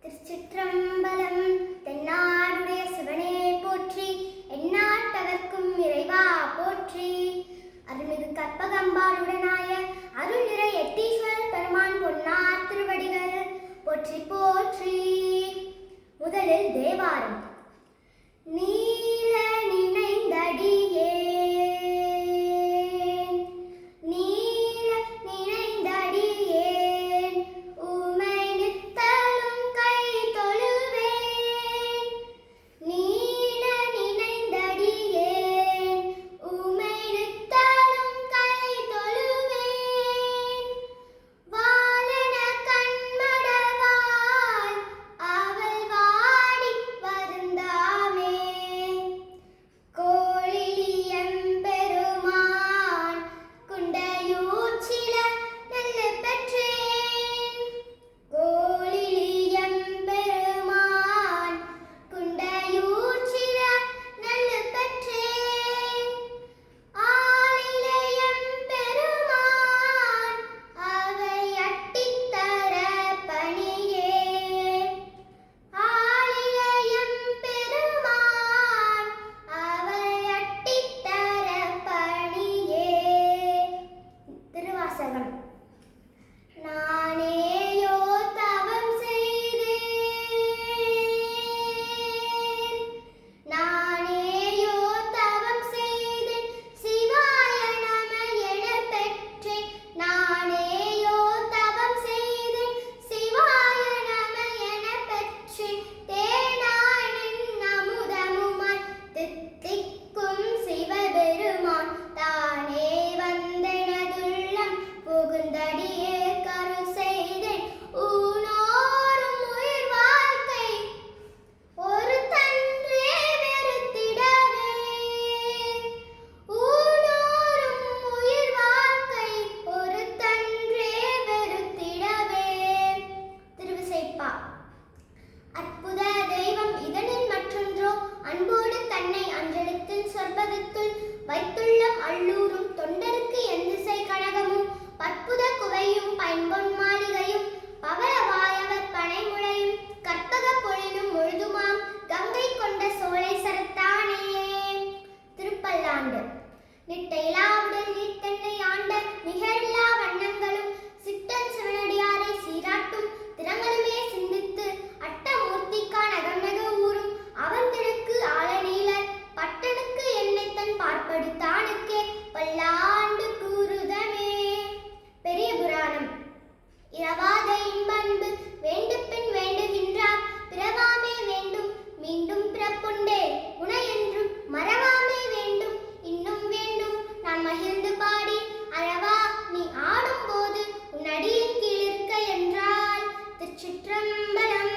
திருச்சிற்றம்பலம். தென்னாடுடைய சிவனே போற்றி, எந்நாட்டவர்க்கும் இறைவா போற்றி. அருள்மிகு கற்பகம்பாளுடனாய அருள் நிறை எட்டீஸ்வரர் பெருமான் பொன்னார் திருவடிகள் போற்றி போற்றி. முதலில் தேவாரம். நீல நினைந்தடியே வைத்துள்ளம் அள்ளூரும் தொண்டருக்கு எந்திசை கனகமும் பற்புத குவையும் பைம்பொன் மாளிகையும் பவளவாயவர் பனைமுளையும் கற்பக பொழிலும் முழுதுமாம் கங்கை கொண்ட சோலை சரத்தானே. திருப்பல்லாண்டு. நிட்டையிலாவுடல் நீர்த்தன்னை ஆண்ட நிகரில்லா வண்ணங்களும் சிட்டன் சிவனடியாரை சீராட்டும் திறங்களுமே சிந்தித்து அட்டமூர்த்திக்கான அகமக ஊரும் அவன் திருக்கு ஆளநீலர் பட்டனுக்கு என்னைத்தன் பார்ப்படுத்தானுக்கே பல்லாண்டு கூறுதமே. பெரிய புராணம். இரவாத இன்பன்பு வேண்டு பின் வேண்டுகின்றார் பிறவாமே வேண்டும் மீண்டும் பிறப்புண்டே உன என்றும் மறவாமே வேண்டும் இன்னும் வேண்டும் நான் மகிழ்ந்து பாடி அறவா நீ ஆடும் போது உன் அடியின் கீழ் இருக்க என்றால். திருச்சிற்றம்பலம்.